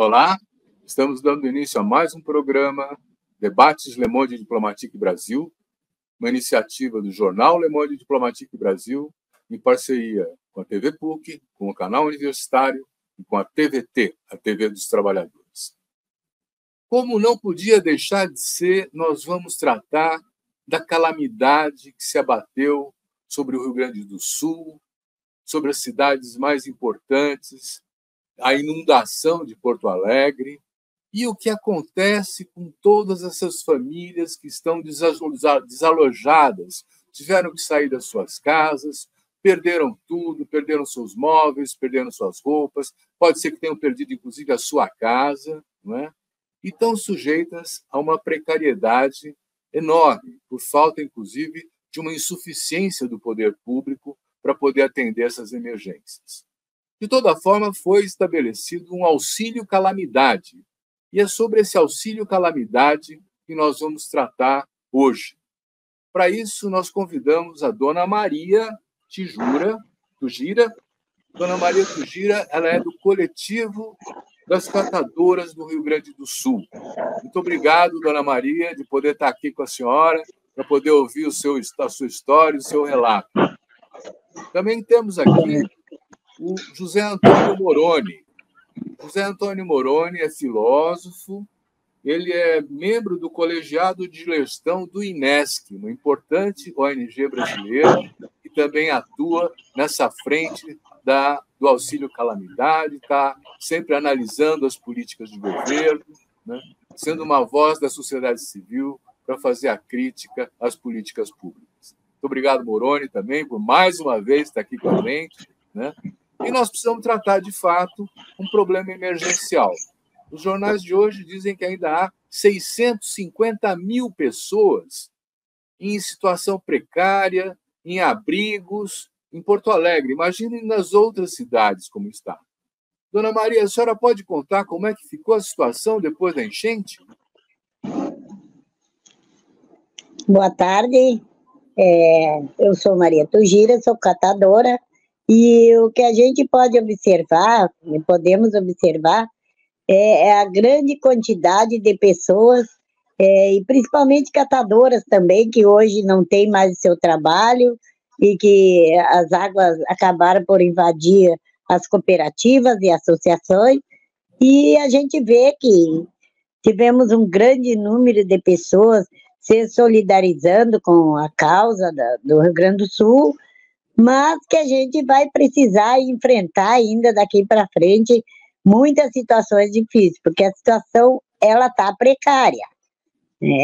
Olá, estamos dando início a mais um programa Debates Le Monde Diplomatique Brasil, uma iniciativa do jornal Le Monde Diplomatique Brasil, em parceria com a TV PUC, com o canal universitário e com a TVT, a TV dos Trabalhadores. Como não podia deixar de ser, nós vamos tratar da calamidade que se abateu sobre o Rio Grande do Sul, sobre as cidades mais importantes, a inundação de Porto Alegre e o que acontece com todas essas famílias que estão desalojadas, tiveram que sair das suas casas, perderam tudo, perderam seus móveis, perderam suas roupas, pode ser que tenham perdido, inclusive, a sua casa, não é? E estão sujeitas a uma precariedade enorme, por falta, inclusive, de uma insuficiência do poder público para poder atender essas emergências. De toda forma, foi estabelecido um auxílio-calamidade. E é sobre esse auxílio-calamidade que nós vamos tratar hoje. Para isso, nós convidamos a Dona Maria Tugira. Dona Maria Tugira, ela é do coletivo das catadoras do Rio Grande do Sul. Muito obrigado, Dona Maria, de poder estar aqui com a senhora, para poder ouvir a sua história, o seu relato. Também temos aqui o José Antônio Moroni. José Antônio Moroni é filósofo, ele é membro do colegiado de gestão do INESC, uma importante ONG brasileira, que também atua nessa frente do auxílio-calamidade, está sempre analisando as políticas de governo, né, sendo uma voz da sociedade civil para fazer a crítica às políticas públicas. Muito obrigado, Moroni, também, por mais uma vez estar aqui com a gente, né? E nós precisamos tratar, de fato, um problema emergencial. Os jornais de hoje dizem que ainda há 650 mil pessoas em situação precária, em abrigos, em Porto Alegre. Imaginem nas outras cidades como está. Dona Maria, a senhora pode contar como é que ficou a situação depois da enchente? Boa tarde. Eu sou Maria Tugira, sou catadora. E o que a gente pode observar, e podemos observar, é a grande quantidade de pessoas, e principalmente catadoras também, que hoje não têm mais o seu trabalho e que as águas acabaram por invadir as cooperativas e associações. E a gente vê que tivemos um grande número de pessoas se solidarizando com a causa do Rio Grande do Sul, mas que a gente vai precisar enfrentar ainda daqui para frente muitas situações difíceis, porque a situação ela está precária.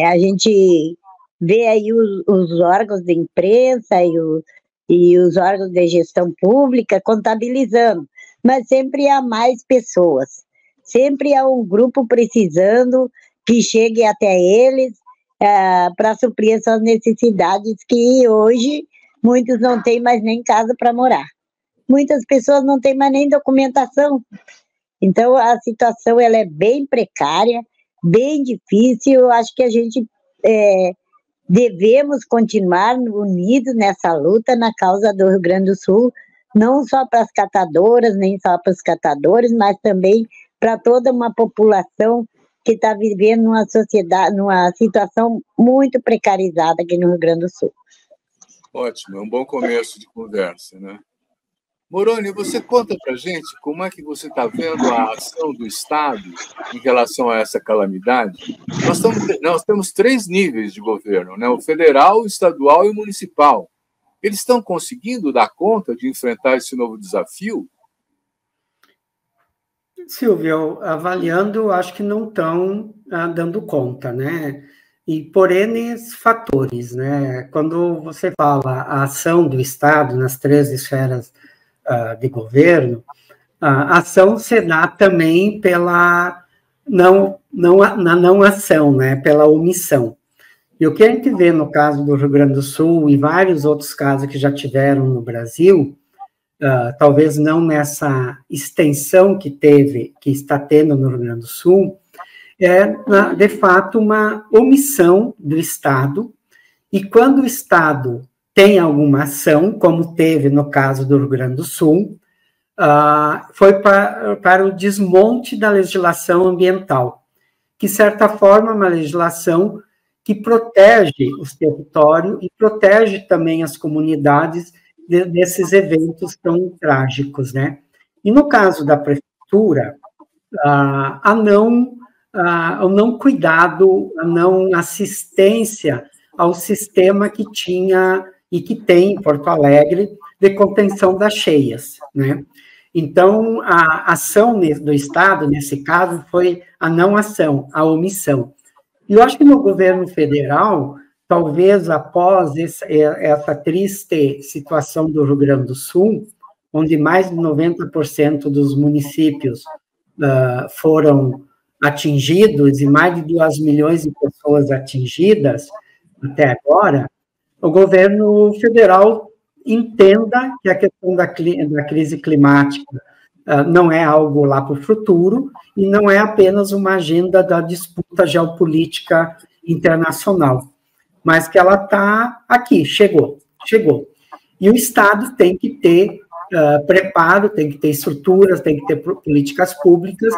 A gente vê aí os órgãos de imprensa e os órgãos de gestão pública contabilizando, mas sempre há mais pessoas, sempre há um grupo precisando que chegue até eles para suprir essas necessidades que hoje muitos não têm mais nem casa para morar. Muitas pessoas não têm mais nem documentação. Então, a situação ela é bem precária, bem difícil. Eu acho que a gente devemos continuar unidos nessa luta na causa do Rio Grande do Sul, não só para as catadoras, nem só para os catadores, mas também para toda uma população que está vivendo numa sociedade, numa situação muito precarizada aqui no Rio Grande do Sul. Ótimo, é um bom começo de conversa, né? Moroni, você conta para a gente como é que você está vendo a ação do Estado em relação a essa calamidade? Nós temos 3 níveis de governo, né? O federal, o estadual e o municipal. Eles estão conseguindo dar conta de enfrentar esse novo desafio? Silvio, avaliando, acho que não estão dando conta, né? E por N fatores, né? Quando você fala a ação do Estado nas 3 esferas de governo, a ação se dá também pela não ação, né? Pela omissão. E o que a gente vê no caso do Rio Grande do Sul e vários outros casos que já tiveram no Brasil, talvez não nessa extensão que está tendo no Rio Grande do Sul, de fato, uma omissão do Estado, e quando o Estado tem alguma ação, como teve no caso do Rio Grande do Sul, foi para o desmonte da legislação ambiental, que, de certa forma, é uma legislação que protege os territórios e protege também as comunidades desses eventos tão trágicos, né? E no caso da prefeitura, o não cuidado, a não assistência ao sistema que tinha e que tem em Porto Alegre de contenção das cheias, né? Então, a ação do Estado, nesse caso, foi a não ação, a omissão. E eu acho que no governo federal, talvez após essa triste situação do Rio Grande do Sul, onde mais de 90% dos municípios foram atingidos e mais de 2 milhões de pessoas atingidas até agora, o governo federal entenda que a questão da crise climática não é algo lá para o futuro e não é apenas uma agenda da disputa geopolítica internacional, mas que ela está aqui, chegou. E o Estado tem que ter preparo, tem que ter estruturas, tem que ter políticas públicas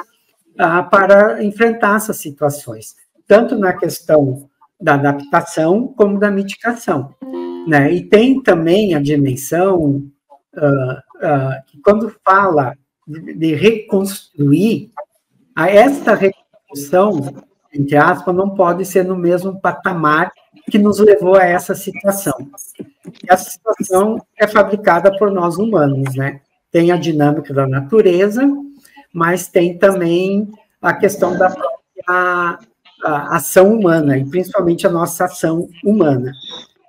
para enfrentar essas situações, tanto na questão da adaptação como da mitigação, né? E tem também a dimensão que quando fala de reconstruir, esta reconstrução, entre aspas, não pode ser no mesmo patamar que nos levou a essa situação. E essa situação é fabricada por nós humanos, né? Tem a dinâmica da natureza, mas tem também a questão da própria ação humana, e principalmente a nossa ação humana.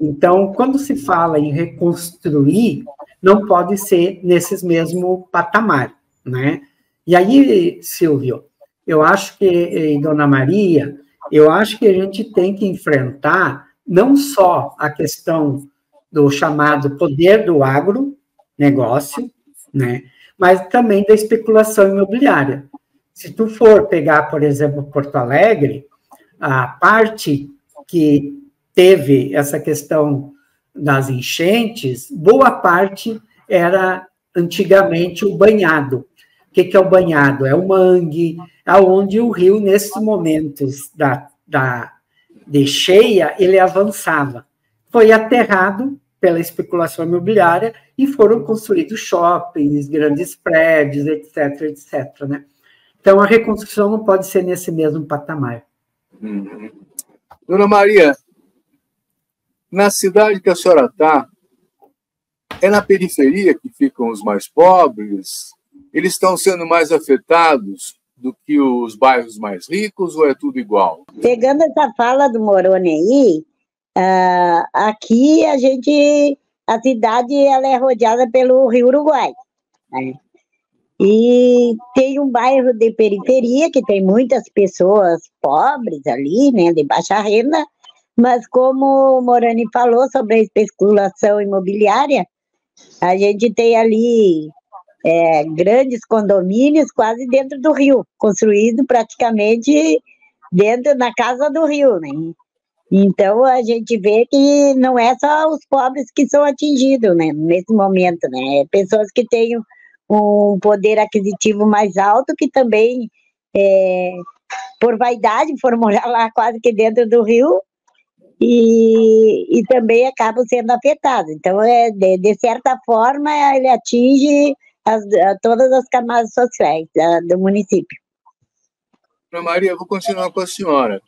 Então, quando se fala em reconstruir, não pode ser nesses mesmo patamar, né? E aí, Silvio, eu acho que, e Dona Maria, eu acho que a gente tem que enfrentar não só a questão do chamado poder do agronegócio, né? Mas também da especulação imobiliária. Se tu for pegar, por exemplo, Porto Alegre, a parte que teve essa questão das enchentes, boa parte era antigamente o banhado. O que é o banhado? É o mangue, onde o rio, nesses momentos de cheia, ele avançava. Foi aterrado pela especulação imobiliária e foram construídos shoppings, grandes prédios, etc., etc., né? Então, a reconstrução não pode ser nesse mesmo patamar. Dona Maria, na cidade que a senhora está, é na periferia que ficam os mais pobres? Eles estão sendo mais afetados do que os bairros mais ricos ou é tudo igual? Pegando essa fala do Moroni aí, aqui a cidade ela é rodeada pelo Rio Uruguai, né? E tem um bairro de periferia que tem muitas pessoas pobres ali, né, de baixa renda, mas como o Moroni falou sobre a especulação imobiliária, a gente tem ali grandes condomínios quase dentro do rio, construído praticamente dentro da casa do rio, né? Então a gente vê que não é só os pobres que são atingidos, né, nesse momento, né? Pessoas que têm um poder aquisitivo mais alto, que também, por vaidade, foram morar lá quase que dentro do rio, e também acabam sendo afetados. Então, de certa forma, ele atinge todas as camadas sociais do município. Dona Maria, eu vou continuar com a senhora.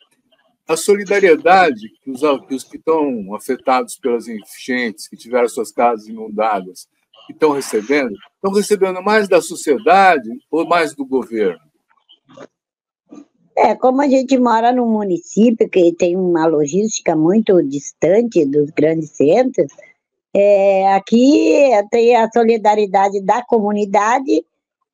A solidariedade que os que estão afetados pelas enchentes, que tiveram suas casas inundadas, que estão recebendo mais da sociedade ou mais do governo? Como a gente mora num município que tem uma logística muito distante dos grandes centros, aqui tem a solidariedade da comunidade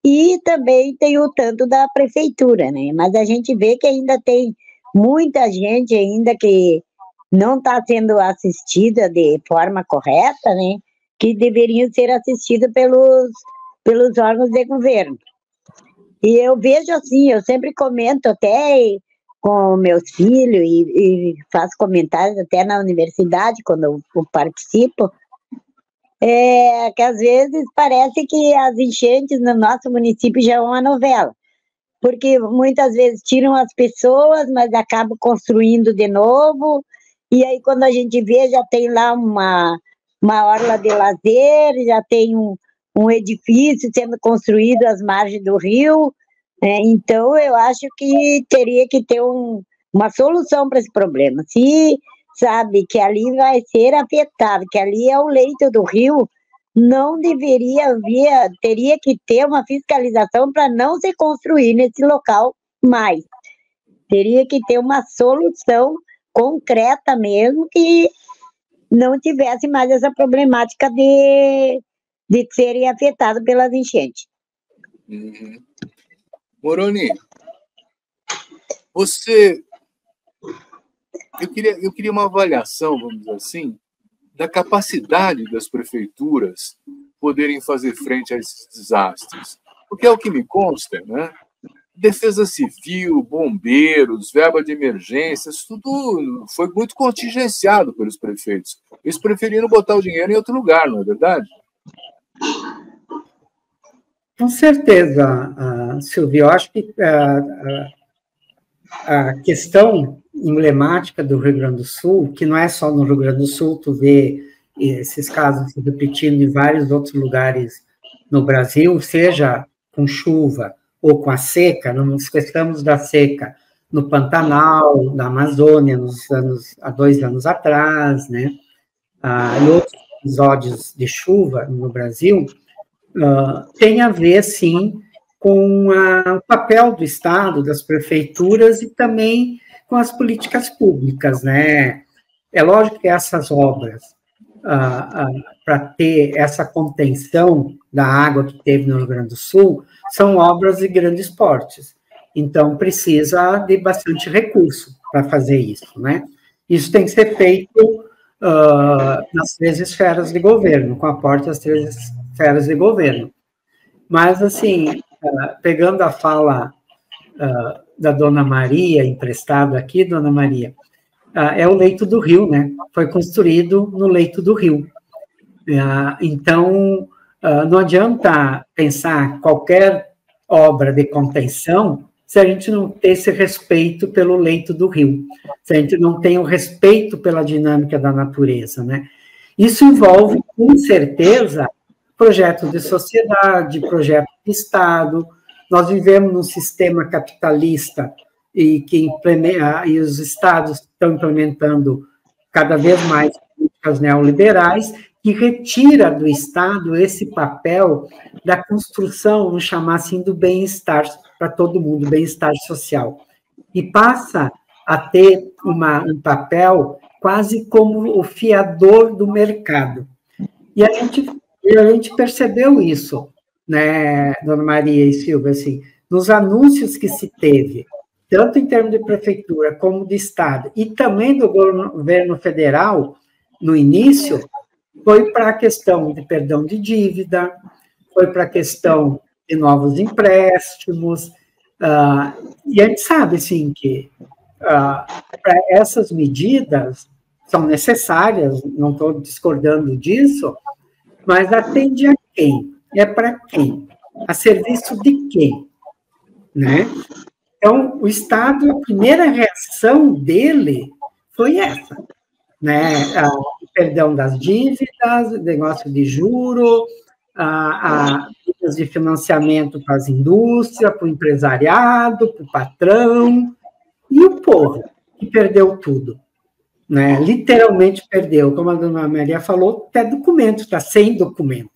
e também tem o tanto da prefeitura, né? Mas a gente vê que ainda tem muita gente ainda que não está sendo assistida de forma correta, né? Que deveriam ser assistidos pelos órgãos de governo. E eu vejo assim, eu sempre comento até com meus filhos e faço comentários até na universidade, quando eu participo, que às vezes parece que as enchentes no nosso município já é uma novela, porque muitas vezes tiram as pessoas, mas acabam construindo de novo, e aí quando a gente vê, já tem lá uma orla de lazer, já tem um edifício sendo construído às margens do rio. Então eu acho que teria que ter uma solução para esse problema. Se sabe que ali vai ser afetado, que ali é o leito do rio, não deveria haver, teria que ter uma fiscalização para não se construir nesse local mais. Teria que ter uma solução concreta mesmo, que não tivesse mais essa problemática de serem afetados pelas enchentes. Uhum. Moroni, você... Eu queria uma avaliação, vamos dizer assim, da capacidade das prefeituras poderem fazer frente a esses desastres. Porque é o que me consta, né? Defesa Civil, bombeiros, verba de emergências, tudo foi muito contingenciado pelos prefeitos. Eles preferiram botar o dinheiro em outro lugar, não é verdade? Com certeza, Silvio. Eu acho que a questão emblemática do Rio Grande do Sul, que não é só no Rio Grande do Sul, tu vê esses casos se repetindo em vários outros lugares no Brasil, seja com chuva ou com a seca, não nos esqueçamos da seca no Pantanal, na Amazônia, há 2 anos atrás, né? E outros episódios de chuva no Brasil, tem a ver, sim, com o papel do Estado, das prefeituras e também com as políticas públicas, né? É lógico que essas obras, para ter essa contenção da água que teve no Rio Grande do Sul, são obras de grandes portes. Então, precisa de bastante recurso para fazer isso, né? Isso tem que ser feito nas 3 esferas de governo, com aporte às 3 esferas de governo. Mas, assim, pegando a fala da Dona Maria, emprestada aqui, Dona Maria, é o leito do rio, né? Foi construído no leito do rio. Então, não adianta pensar qualquer obra de contenção se a gente não ter esse respeito pelo leito do rio, se a gente não tem o respeito pela dinâmica da natureza, né? Isso envolve, com certeza, projetos de sociedade, projetos de Estado. Nós vivemos num sistema capitalista e os Estados estão implementando cada vez mais políticas neoliberais, que retira do Estado esse papel da construção, vamos chamar assim, do bem-estar para todo mundo, bem-estar social, e passa a ter um papel quase como o fiador do mercado. E a gente percebeu isso, né, Dona Maria e Silvia, assim, nos anúncios que se teve, tanto em termos de prefeitura como de Estado, e também do governo federal, no início, foi para a questão de perdão de dívida, foi para a questão de novos empréstimos, e a gente sabe, assim, que para essas medidas são necessárias, não estou discordando disso, mas atende a quem? É para quem? A serviço de quem? Né? Então, o Estado, a primeira reação dele foi essa, né? O perdão das dívidas, negócio de juro, dívidas de financiamento para as indústrias, para o empresariado, para o patrão, e o povo, que perdeu tudo, né? Literalmente perdeu, como a Dona Maria falou, até documento, está sem documento.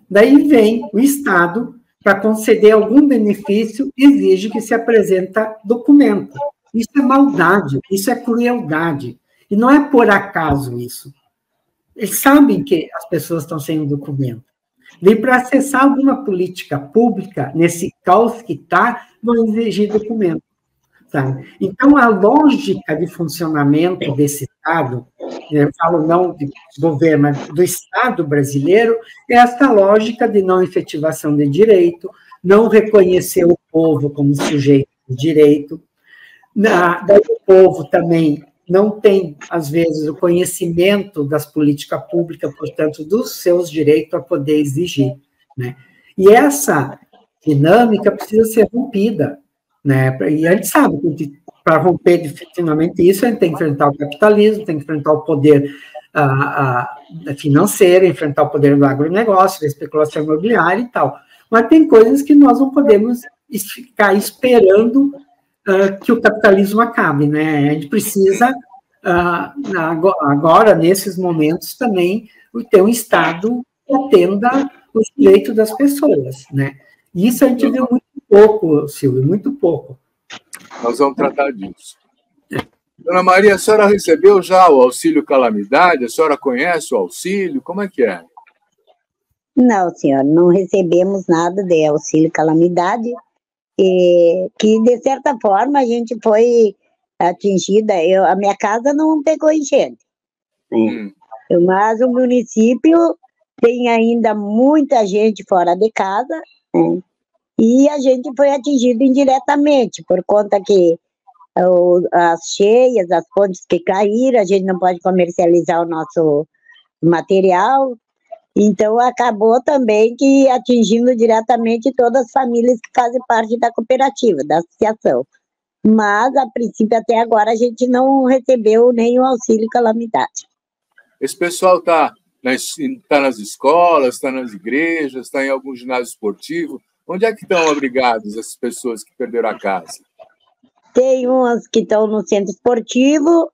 Daí vem o Estado, para conceder algum benefício, exige que se apresenta documento. Isso é maldade, isso é crueldade. E não é por acaso isso. Eles sabem que as pessoas estão sem documento. E para acessar alguma política pública, nesse caos que está, vão exigir documento. Sabe? Então, a lógica de funcionamento desse Estado, eu falo não de governo, mas do Estado brasileiro, é essa lógica de não efetivação de direito, não reconhecer o povo como sujeito de direito, daí o povo também não tem, às vezes, o conhecimento das políticas públicas, portanto, dos seus direitos a poder exigir, né? E essa dinâmica precisa ser rompida, né? E a gente sabe que para romper definitivamente isso, a gente tem que enfrentar o capitalismo, tem que enfrentar o poder financeiro, enfrentar o poder do agronegócio, da especulação imobiliária e tal. Mas tem coisas que nós não podemos ficar esperando que o capitalismo acabe, né? A gente precisa, agora, nesses momentos, também ter um Estado que atenda os direitos das pessoas, né? E isso a gente viu muito pouco, Silvio, muito pouco. Nós vamos tratar disso. Dona Maria, a senhora recebeu já o auxílio calamidade? A senhora conhece o auxílio? Como é que é? Não, senhor, não recebemos nada de auxílio calamidade, que, de certa forma, a gente foi atingida. A minha casa não pegou enchente, né? Mas o município tem ainda muita gente fora de casa, né? E a gente foi atingido indiretamente, por conta que as cheias, as fontes que caíram, a gente não pode comercializar o nosso material, então acabou também que atingindo diretamente todas as famílias que fazem parte da cooperativa, da associação. Mas, a princípio, até agora, a gente não recebeu nenhum auxílio calamidade. Esse pessoal está nas escolas, está nas igrejas, está em algum ginásio esportivo. Onde é que estão abrigadas essas pessoas que perderam a casa? Tem umas que estão no centro esportivo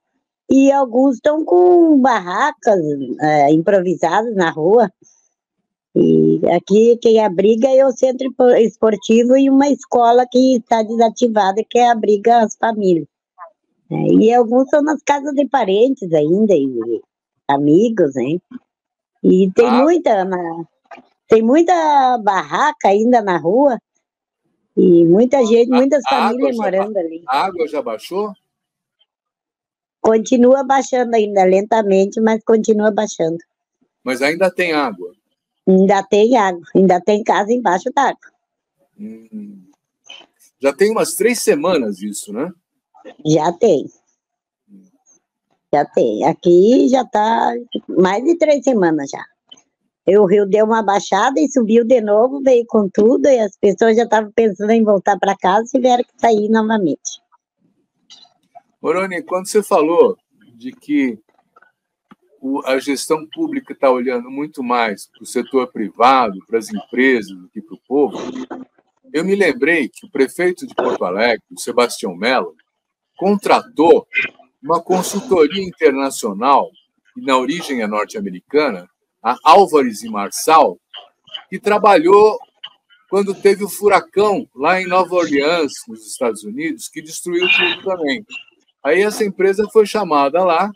e alguns estão com barracas improvisadas na rua. E aqui quem abriga é o centro esportivo e uma escola que está desativada, que abriga as famílias. E alguns são nas casas de parentes ainda, e amigos, né? E tem muita barraca ainda na rua, e muita gente, muitas famílias morando ali. A água já baixou? Continua baixando ainda, lentamente, mas continua baixando. Mas ainda tem água? Ainda tem água, ainda tem casa embaixo d'água. Já tem umas 3 semanas isso, né? Já tem. Já tem. Aqui já está mais de 3 semanas já. O rio deu uma baixada e subiu de novo, veio com tudo, e as pessoas já estavam pensando em voltar para casa e tiveram que sair novamente. Moroni, quando você falou de que a gestão pública está olhando muito mais para o setor privado, para as empresas, do que para o povo, eu me lembrei que o prefeito de Porto Alegre, o Sebastião Mello, contratou uma consultoria internacional, que na origem é norte-americana, a Álvares e Marçal, que trabalhou quando teve o furacão lá em Nova Orleans, nos Estados Unidos, que destruiu tudo também. Aí essa empresa foi chamada lá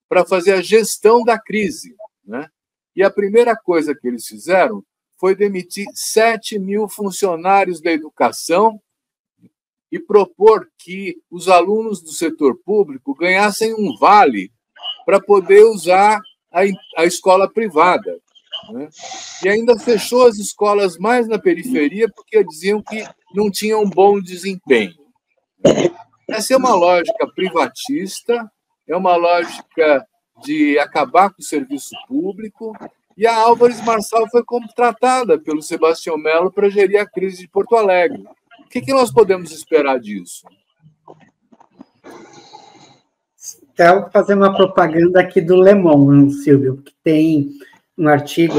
para fazer a gestão da crise, né? E a primeira coisa que eles fizeram foi demitir 7.000 funcionários da educação e propor que os alunos do setor público ganhassem um vale para poder usar a escola privada, né? E ainda fechou as escolas mais na periferia porque diziam que não tinham bom desempenho. Essa é uma lógica privatista, é uma lógica de acabar com o serviço público, e a Álvares Marçal foi contratada pelo Sebastião Mello para gerir a crise de Porto Alegre. O que nós podemos esperar disso? Então, fazer uma propaganda aqui do Le Monde, Silvio, que tem um artigo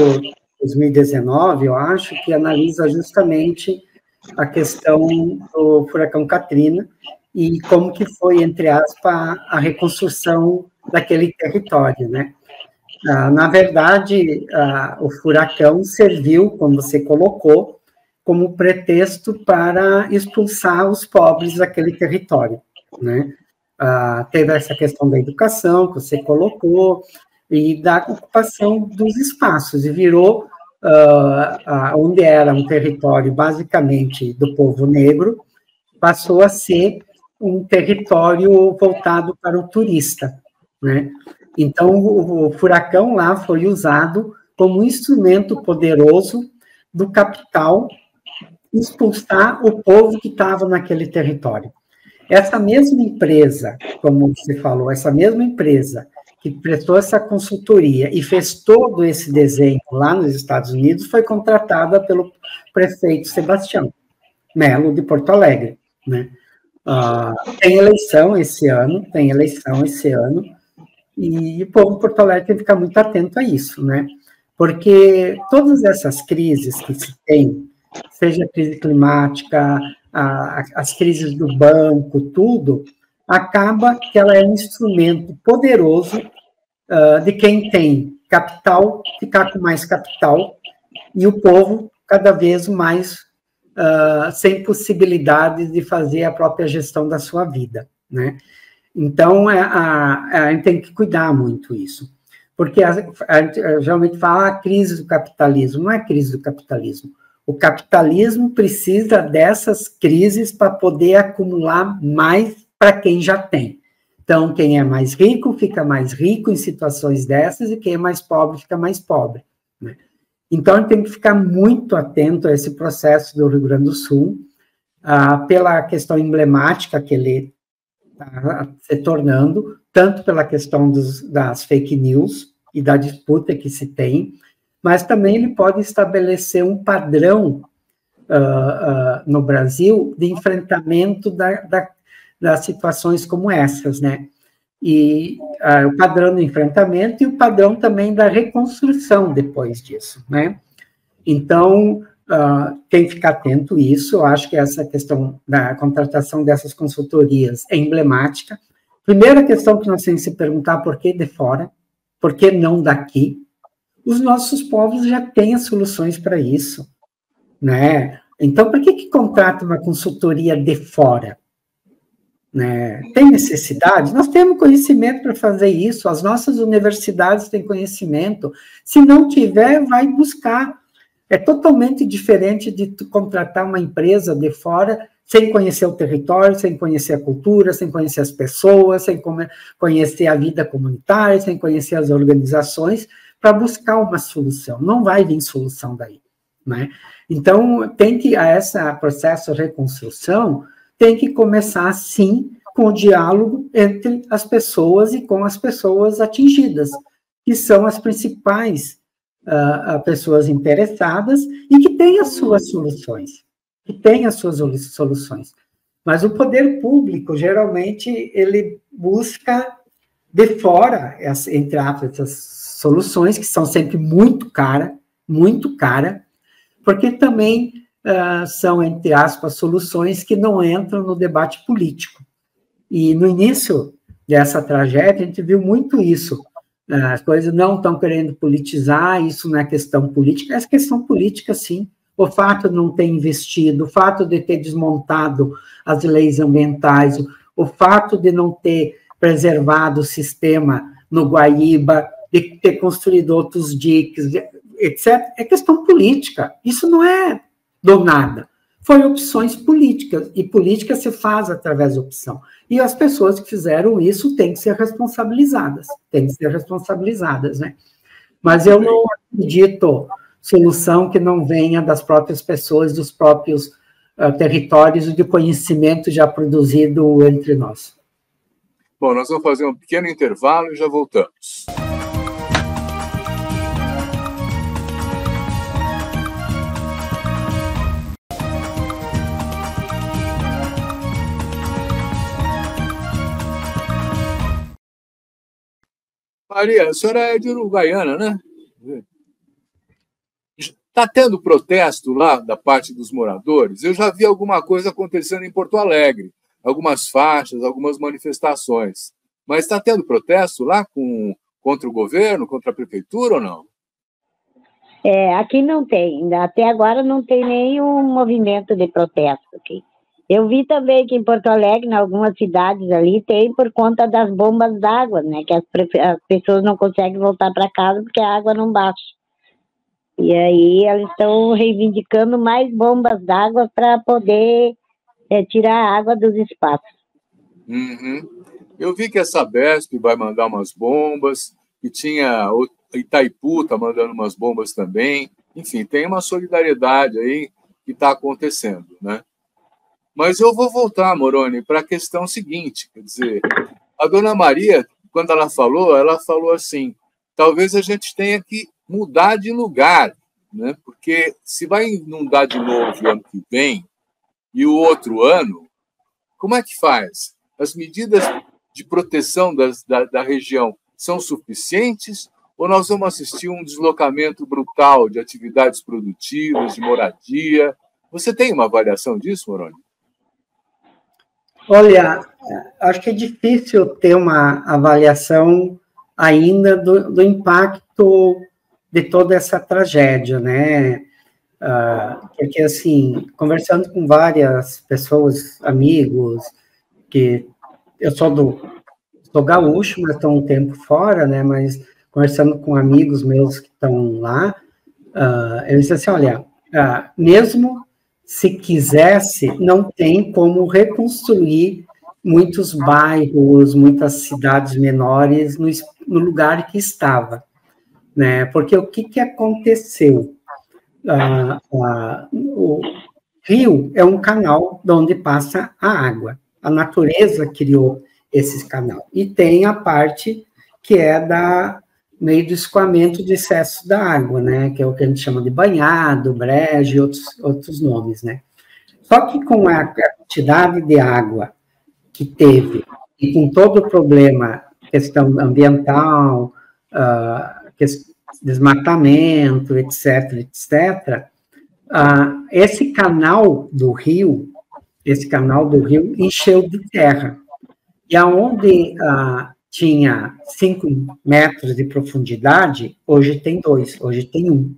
2019, eu acho, que analisa justamente a questão do furacão Katrina e como que foi, entre aspas, a reconstrução daquele território, né? Na verdade, o furacão serviu, como você colocou, como pretexto para expulsar os pobres daquele território, né? Teve essa questão da educação, que você colocou, e da ocupação dos espaços, e virou, onde era um território basicamente do povo negro, passou a ser um território voltado para o turista, né? Então, o furacão lá foi usado como um instrumento poderoso do capital expulsar o povo que estava naquele território. Essa mesma empresa, como você falou, essa mesma empresa que prestou essa consultoria e fez todo esse desenho lá nos Estados Unidos, foi contratada pelo prefeito Sebastião Melo, de Porto Alegre, né? Tem eleição esse ano, e o povo de Porto Alegre tem que ficar muito atento a isso, né? Porque todas essas crises que se tem, seja a crise climática, as crises do banco, tudo, acaba que ela é um instrumento poderoso de quem tem capital ficar com mais capital e o povo cada vez mais sem possibilidade de fazer a própria gestão da sua vida, né? Então, a gente tem que cuidar muito isso, porque a gente geralmente fala a crise do capitalismo, não é crise do capitalismo. O capitalismo precisa dessas crises para poder acumular mais para quem já tem. Então, quem é mais rico fica mais rico em situações dessas e quem é mais pobre fica mais pobre, né? Então, a gente tem que ficar muito atento a esse processo do Rio Grande do Sul, pela questão emblemática que ele está se tornando, tanto pela questão das fake news e da disputa que se tem, mas também ele pode estabelecer um padrão no Brasil de enfrentamento das situações como essas, né? E o padrão do enfrentamento e o padrão também da reconstrução depois disso, né? Então, tem que ficar atento a isso. Eu acho que essa questão da contratação dessas consultorias é emblemática. Primeira questão que nós temos que se perguntar, por que de fora? Por que não daqui? Os nossos povos já têm as soluções para isso, né? Então, por que contrata uma consultoria de fora? Né? Tem necessidade? Nós temos conhecimento para fazer isso, as nossas universidades têm conhecimento. Se não tiver, vai buscar. É totalmente diferente de tu contratar uma empresa de fora sem conhecer o território, sem conhecer a cultura, sem conhecer as pessoas, sem conhecer a vida comunitária, sem conhecer as organizações, para buscar uma solução. Não vai vir solução daí, né? Então, tem que, esse processo de reconstrução tem que começar, sim, com o diálogo entre as pessoas e com as pessoas atingidas, que são as principais pessoas interessadas e que têm as suas soluções, Mas o poder público, geralmente, ele busca de fora, entre aspas, essas soluções, que são sempre muito cara, porque também são, entre aspas, soluções que não entram no debate político. E no início dessa tragédia, a gente viu muito isso. As coisas não estão querendo politizar, isso não é questão política, é questão política, sim. O fato de não ter investido, o fato de ter desmontado as leis ambientais, o fato de não ter preservado o sistema no Guaíba, de ter construído outros diques, etc., é questão política. Isso não é do nada. Foi opções políticas, e política se faz através de opção. E as pessoas que fizeram isso têm que ser responsabilizadas, né? Mas eu não acredito solução que não venha das próprias pessoas, dos próprios territórios e de conhecimento já produzido entre nós. Bom, nós vamos fazer um pequeno intervalo e já voltamos. Maria, a senhora é de Uruguaiana, né? Está tendo protesto lá da parte dos moradores? Eu já vi alguma coisa acontecendo em Porto Alegre, algumas faixas, algumas manifestações. Mas está tendo protesto lá contra o governo, contra a prefeitura ou não? Aqui não tem. Até agora não tem nenhum movimento de protesto aqui. Eu vi também que em Porto Alegre, em algumas cidades ali, tem por conta das bombas d'água, né? Que as pessoas não conseguem voltar para casa porque a água não baixa. E aí eles estão reivindicando mais bombas d'água para poder tirar a água dos espaços. Uhum. Eu vi que a Sabesp vai mandar umas bombas, e tinha Itaipu está mandando umas bombas também. Enfim, tem uma solidariedade aí que está acontecendo, né? Mas eu vou voltar, Moroni, para a questão seguinte, quer dizer, a dona Maria, quando ela falou assim, talvez a gente tenha que mudar de lugar, né? Porque se vai inundar de novo o ano que vem e o outro ano, como é que faz? As medidas de proteção da região são suficientes ou nós vamos assistir um deslocamento brutal de atividades produtivas, de moradia? Você tem uma avaliação disso, Moroni? Olha, acho que é difícil ter uma avaliação ainda do impacto de toda essa tragédia, né? Porque, assim, conversando com várias pessoas, amigos, que eu sou gaúcho, mas estou um tempo fora, né? Mas conversando com amigos meus que estão lá, eles dizem assim, olha, mesmo se quisesse, não tem como reconstruir muitos bairros, muitas cidades menores no lugar que estava, né? Porque o que aconteceu? O rio é um canal de onde passa a água. A natureza criou esse canal. E tem a parte que é meio do escoamento de excesso da água, né? Que é o que a gente chama de banhado, brejo e outros nomes, né? Só que com a quantidade de água que teve, e com todo o problema, questão ambiental, desmatamento, etc., esse canal do rio encheu de terra. E aonde tinha 5 metros de profundidade, hoje tem 2, hoje tem 1.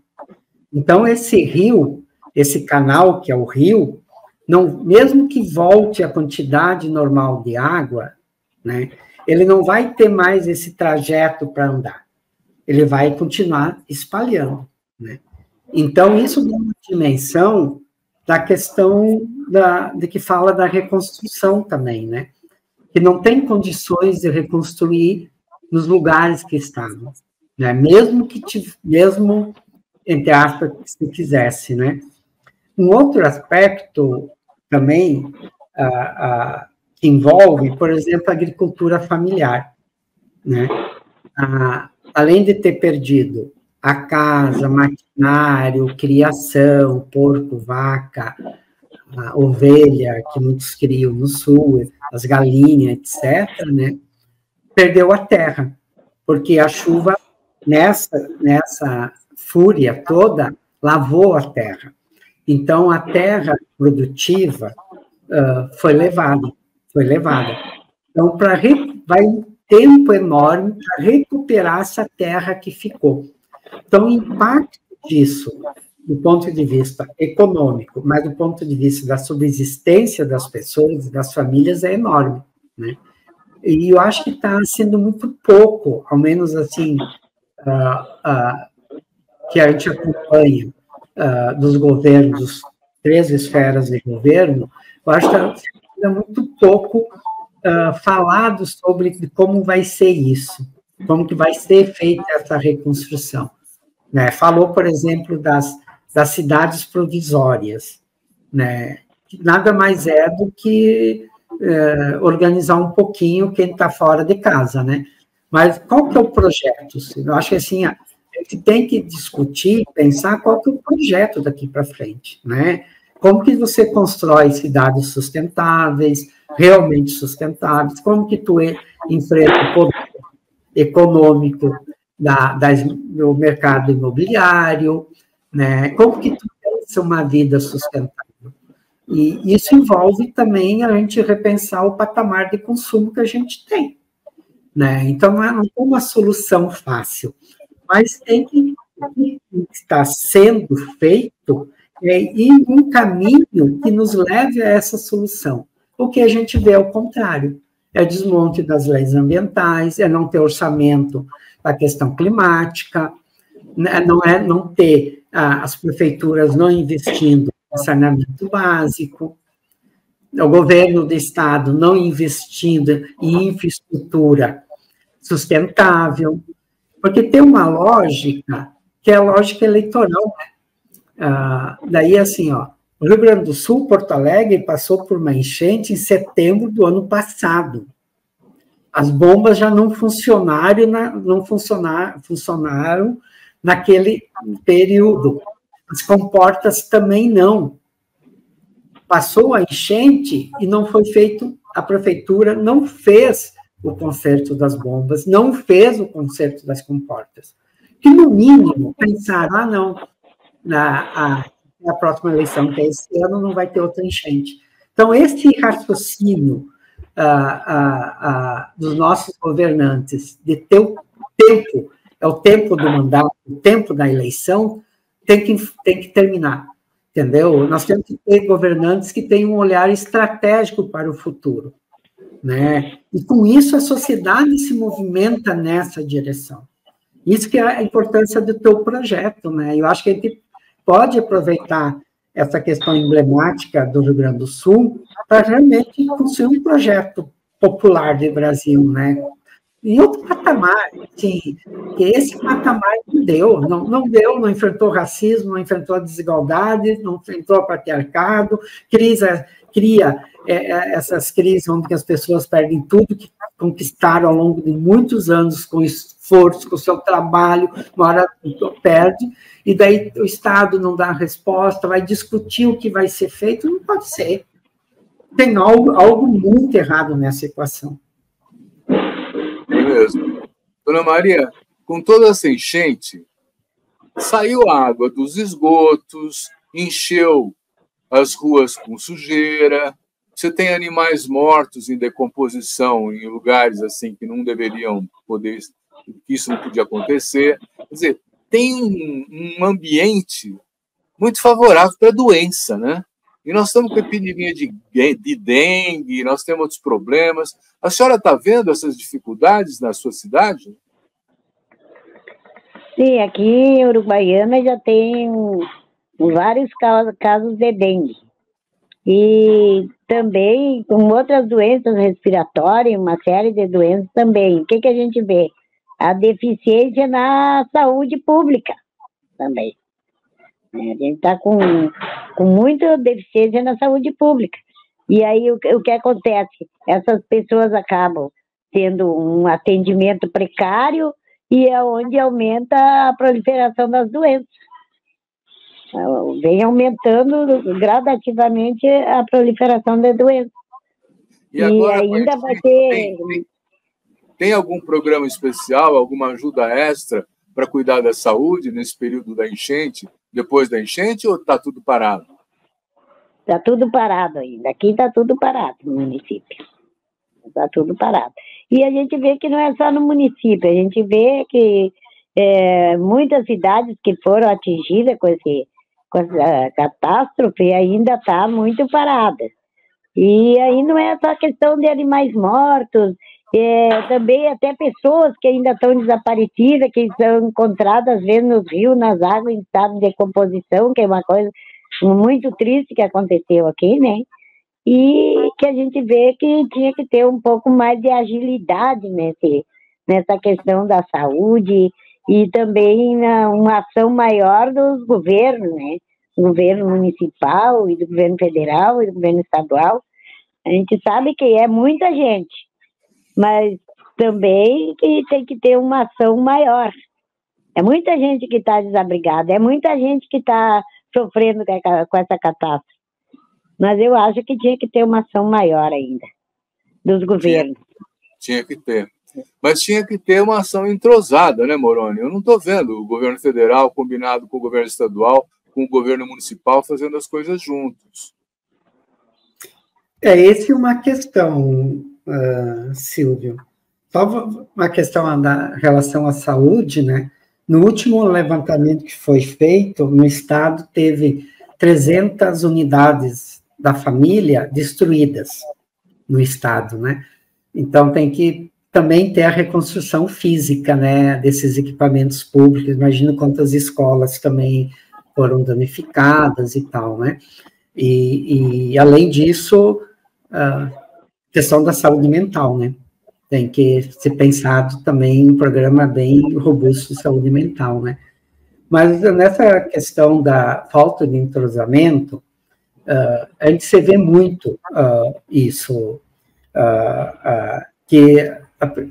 Então, esse canal, que é o rio, não, mesmo que volte a quantidade normal de água, né, ele não vai ter mais esse trajeto para andar. Ele vai continuar espalhando, né? Então, isso dá uma dimensão da questão de que fala da reconstrução também, né? Que não tem condições de reconstruir nos lugares que estavam, né? Mesmo, entre aspas, se quisesse, né? Um outro aspecto também que envolve, por exemplo, a agricultura familiar, né? Além de ter perdido a casa, maquinário, criação, porco, vaca, a ovelha, que muitos criam no sul, as galinhas, etc., né? Perdeu a terra, porque a chuva, nessa fúria toda, lavou a terra. Então, a terra produtiva foi levada. Então, vai um tempo enorme para recuperar essa terra que ficou. Então, o impacto disso, do ponto de vista econômico, mas do ponto de vista da subsistência das pessoas, das famílias, é enorme, né? E eu acho que está sendo muito pouco, ao menos assim, que a gente acompanha dos governos, 3 esferas de governo, eu acho que está sendo muito pouco falado sobre como vai ser isso, como que vai ser feita essa reconstrução, né? Falou, por exemplo, das cidades provisórias, né? Que nada mais é do que organizar um pouquinho quem está fora de casa, né? Mas qual que é o projeto? Eu acho que assim, a gente tem que discutir, pensar qual que é o projeto daqui para frente, né? Como que você constrói cidades sustentáveis, realmente sustentáveis, como que tu enfrenta o poder econômico do mercado imobiliário, né? Como que tu pensa uma vida sustentável? E isso envolve também a gente repensar o patamar de consumo que a gente tem, né? Então, não é uma solução fácil, mas tem que estar sendo feito ir num caminho que nos leve a essa solução. O que a gente vê ao contrário, é desmonte das leis ambientais, é não ter orçamento para a questão climática, não ter as prefeituras não investindo em saneamento básico, o governo do estado não investindo em infraestrutura sustentável, porque tem uma lógica que é a lógica eleitoral, né? Daí, assim, O Rio Grande do Sul, Porto Alegre, passou por uma enchente em setembro do ano passado. As bombas já não funcionaram naquele período. As comportas também não. Passou a enchente e não foi feito, a prefeitura não fez o conserto das bombas, não fez o conserto das comportas. Que, no mínimo, pensar, não, na próxima eleição, que é esse ano, não vai ter outra enchente. Então, esse raciocínio dos nossos governantes, de ter o tempo, é o tempo do mandato, o tempo da eleição, tem que terminar, entendeu? Nós temos que ter governantes que tenham um olhar estratégico para o futuro, né? E com isso a sociedade se movimenta nessa direção. Isso que é a importância do teu projeto, né? Eu acho que a gente pode aproveitar essa questão emblemática do Rio Grande do Sul para realmente construir um projeto popular do Brasil, né? Em outro patamar, assim, que esse patamar não enfrentou racismo, não enfrentou a desigualdade, não enfrentou o patriarcado, cria essas crises onde as pessoas perdem tudo que conquistaram ao longo de muitos anos com esforço, com o seu trabalho, uma hora perde, e daí o Estado não dá a resposta, vai discutir o que vai ser feito, não pode ser. Tem algo muito errado nessa equação. Mesmo. Dona Maria, com toda essa enchente, saiu a água dos esgotos, encheu as ruas com sujeira, você tem animais mortos em decomposição em lugares assim que não deveriam poder, que isso não podia acontecer. Quer dizer, tem um ambiente muito favorável para a doença, né? E nós estamos com epidemia de dengue, nós temos outros problemas. A senhora está vendo essas dificuldades na sua cidade? Sim, aqui em Uruguaiana já tem vários casos de dengue. E também com outras doenças respiratórias, uma série de doenças também. O que a gente vê? A deficiência na saúde pública também. A gente está com muita deficiência na saúde pública. E aí o que acontece? Essas pessoas acabam tendo um atendimento precário e é onde aumenta a proliferação das doenças. Vem aumentando gradativamente a proliferação das doenças. E agora, ainda vai ter... Tem algum programa especial, alguma ajuda extra para cuidar da saúde nesse período da enchente, depois da enchente, ou está tudo parado? Está tudo parado ainda. Aqui está tudo parado no município. Está tudo parado. E a gente vê que não é só no município, a gente vê que muitas cidades que foram atingidas com essa catástrofe ainda está muito parada. E aí não é só questão de animais mortos, também até pessoas que ainda estão desaparecidas, que são encontradas, às vezes, nos rios, nas águas, em estado de decomposição, que é uma coisa muito triste que aconteceu aqui, né? E que a gente vê que tinha que ter um pouco mais de agilidade nessa questão da saúde e também uma ação maior dos governos, né? Do governo municipal e do governo federal e do governo estadual. A gente sabe que é muita gente, mas também que tem que ter uma ação maior. É muita gente que está desabrigada, é muita gente que está sofrendo com essa catástrofe. Mas eu acho que tinha que ter uma ação maior ainda, dos governos. Tinha que ter. Mas tinha que ter uma ação entrosada, né, Moroni? Eu não estou vendo o governo federal combinado com o governo estadual, com o governo municipal, fazendo as coisas juntos. Essa é uma questão, Silvio. Só uma questão da relação à saúde, né? No último levantamento que foi feito, no estado teve 300 unidades da família destruídas no estado, né? Então tem que também ter a reconstrução física, né, desses equipamentos públicos. Imagino quantas escolas também foram danificadas e tal, né? E além disso, a questão da saúde mental, né? Tem que ser pensado também um programa bem robusto de saúde mental, né? Mas nessa questão da falta de entrosamento, A gente se vê muito isso,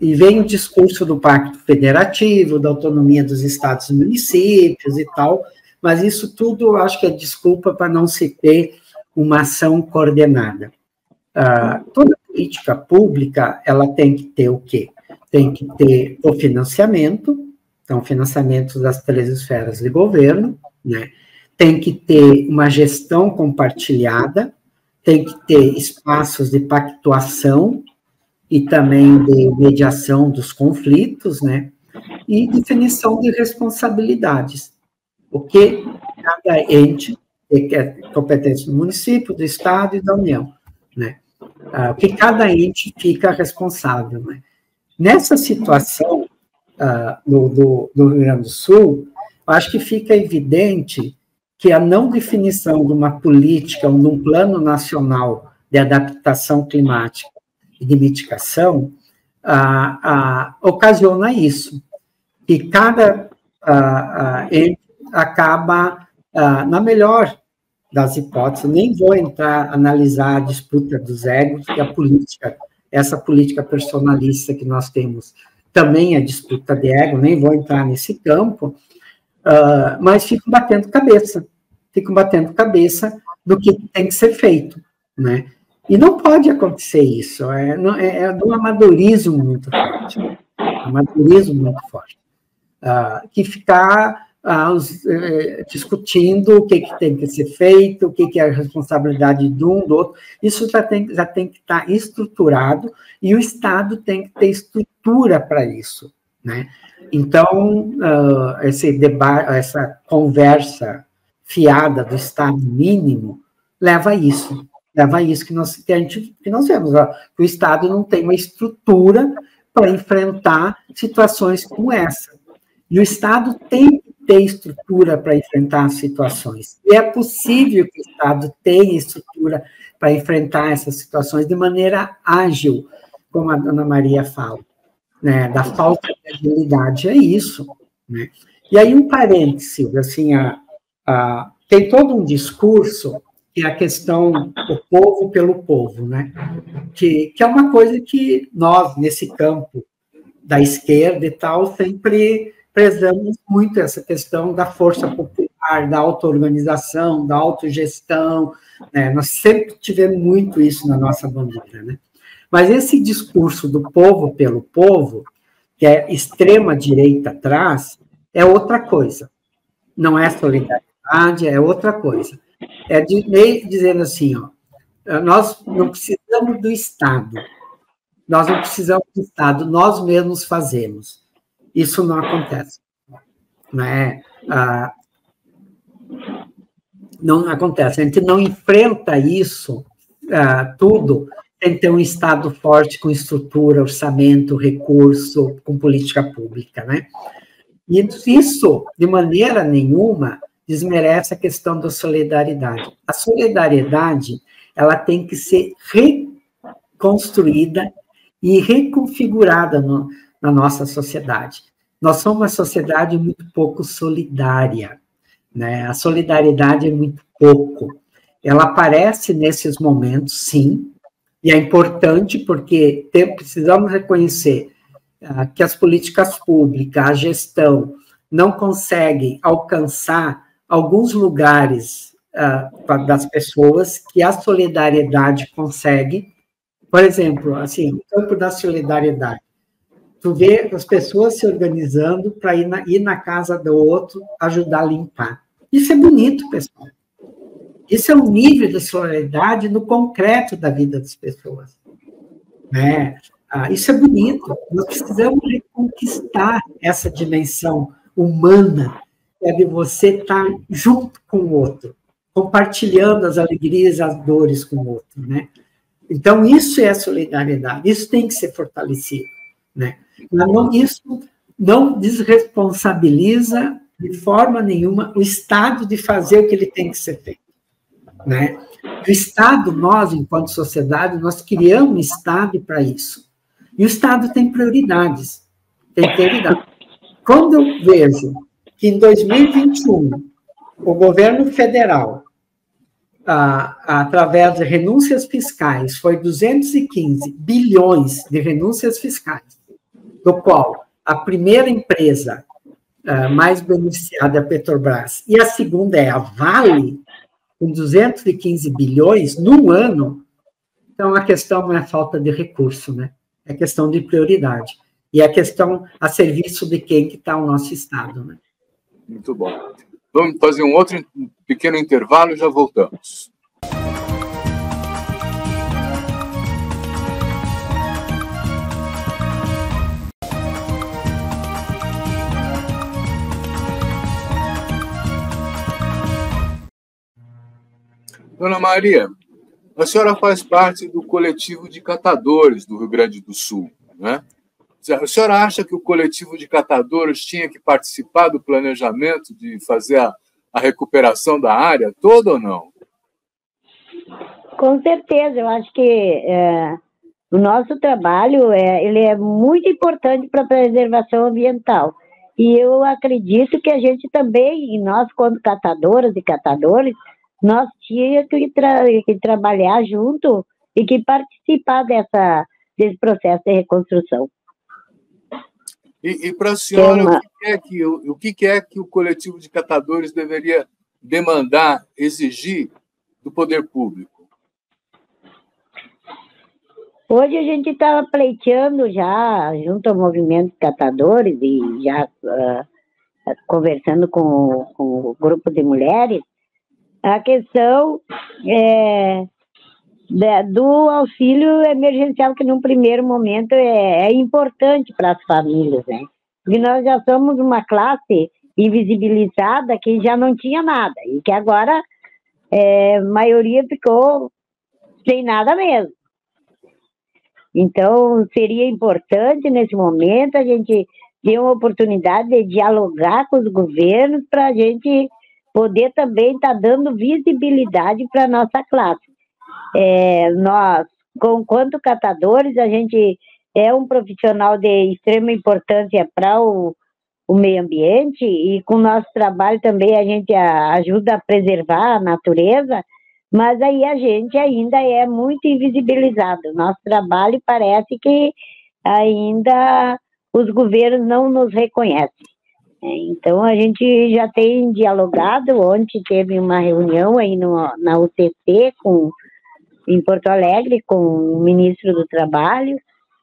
e vem o discurso do Pacto Federativo, da autonomia dos estados e municípios e tal, mas isso tudo eu acho que é desculpa para não se ter uma ação coordenada. Toda política pública, ela tem que ter o quê? Tem que ter o financiamento, então, financiamento das 3 esferas de governo, né? Tem que ter uma gestão compartilhada, tem que ter espaços de pactuação e também de mediação dos conflitos, né? E definição de responsabilidades. O que cada ente, que é competência do município, do Estado e da União, né? O que cada ente fica responsável, né? Nessa situação do Rio Grande do Sul, eu acho que fica evidente que a não definição de uma política ou de um plano nacional de adaptação climática e de mitigação ocasiona isso, que cada ente acaba, na melhor das hipóteses, nem vou analisar a disputa dos egos, que a política, essa política personalista que nós temos, também é disputa de ego, nem vou entrar nesse campo, mas ficam batendo cabeça do que tem que ser feito, né? E não pode acontecer isso, é de um amadorismo muito forte, que ficar discutindo o que tem que ser feito, o que é a responsabilidade de um, do outro, isso já tem que estar estruturado, e o Estado tem que ter estrutura para isso, né? Então, esse debate, essa conversa fiada do Estado mínimo, leva a isso que nós vemos, que o Estado não tem uma estrutura para enfrentar situações como essa. E o Estado tem que ter estrutura para enfrentar as situações. E é possível que o Estado tenha estrutura para enfrentar essas situações de maneira ágil, como a dona Maria fala, né? Da falta de agilidade, é isso, né? E aí, um parêntese, assim, tem todo um discurso que é a questão do povo pelo povo, né? Que é uma coisa que nós, nesse campo da esquerda e tal, sempre prezamos muito essa questão da força popular, da auto-organização, da autogestão, né? Nós sempre tivemos muito isso na nossa bandeira, né? Mas esse discurso do povo pelo povo, que a extrema-direita traz, é outra coisa. Não é solidariedade, é outra coisa. É dizendo assim, nós não precisamos do Estado, nós mesmos fazemos. Isso não acontece. Né? Não acontece. A gente não enfrenta isso tudo sem ter um Estado forte com estrutura, orçamento, recurso, com política pública. Né? E isso, de maneira nenhuma, desmerece a questão da solidariedade. A solidariedade, ela tem que ser reconstruída e reconfigurada na nossa sociedade. Nós somos uma sociedade muito pouco solidária, né? A solidariedade é muito pouco. Ela aparece nesses momentos, sim, e é importante porque precisamos reconhecer que as políticas públicas, a gestão, não conseguem alcançar alguns lugares das pessoas que a solidariedade consegue. Por exemplo, assim, no campo da solidariedade, tu vê as pessoas se organizando para ir na casa do outro, ajudar a limpar. Isso é bonito, pessoal. Isso é um nível de solidariedade no concreto da vida das pessoas. Né? Isso é bonito. Nós precisamos reconquistar essa dimensão humana, é de você estar junto com o outro, compartilhando as alegrias e as dores com o outro, né? Então, isso é a solidariedade, isso tem que ser fortalecido, né? Isso não desresponsabiliza de forma nenhuma o Estado de fazer o que ele tem que ser feito, né? O Estado, nós, enquanto sociedade, nós criamos um Estado para isso. E o Estado tem prioridades, Quando eu vejo que em 2021 o governo federal através de renúncias fiscais, foi 215 bilhões de renúncias fiscais, do qual a primeira empresa mais beneficiada é a Petrobras, e a segunda é a Vale, com 215 bilhões num ano. Então, a questão não é falta de recurso, né? É questão de prioridade. E é questão a serviço de quem que está o nosso Estado, né? Muito bom. Vamos fazer um outro pequeno intervalo e já voltamos. Dona Maria, a senhora faz parte do coletivo de catadores do Rio Grande do Sul, né? A senhora acha que o coletivo de catadores tinha que participar do planejamento de fazer a recuperação da área toda ou não? Com certeza, eu acho que o nosso trabalho ele é muito importante para a preservação ambiental. E eu acredito que a gente também, nós como catadoras e catadores, nós tínhamos que trabalhar junto e que participar desse processo de reconstrução. E para a senhora, o que é que o coletivo de catadores deveria demandar, exigir do poder público? Hoje a gente está pleiteando já, junto ao movimento de catadores e já conversando com o grupo de mulheres, a questão do auxílio emergencial, que num primeiro momento é importante para as famílias, né? Porque nós já somos uma classe invisibilizada que já não tinha nada, e que agora a maioria ficou sem nada mesmo. Então, seria importante, nesse momento, a gente ter uma oportunidade de dialogar com os governos para a gente poder também estar dando visibilidade para a nossa classe. Nós, enquanto catadores, a gente é um profissional de extrema importância para o meio ambiente, e com o nosso trabalho também a gente ajuda a preservar a natureza, mas aí a gente ainda é muito invisibilizado. Nosso trabalho parece que ainda os governos não nos reconhecem. Então, a gente já tem dialogado. Ontem teve uma reunião aí na UTC, em Porto Alegre, com o ministro do Trabalho,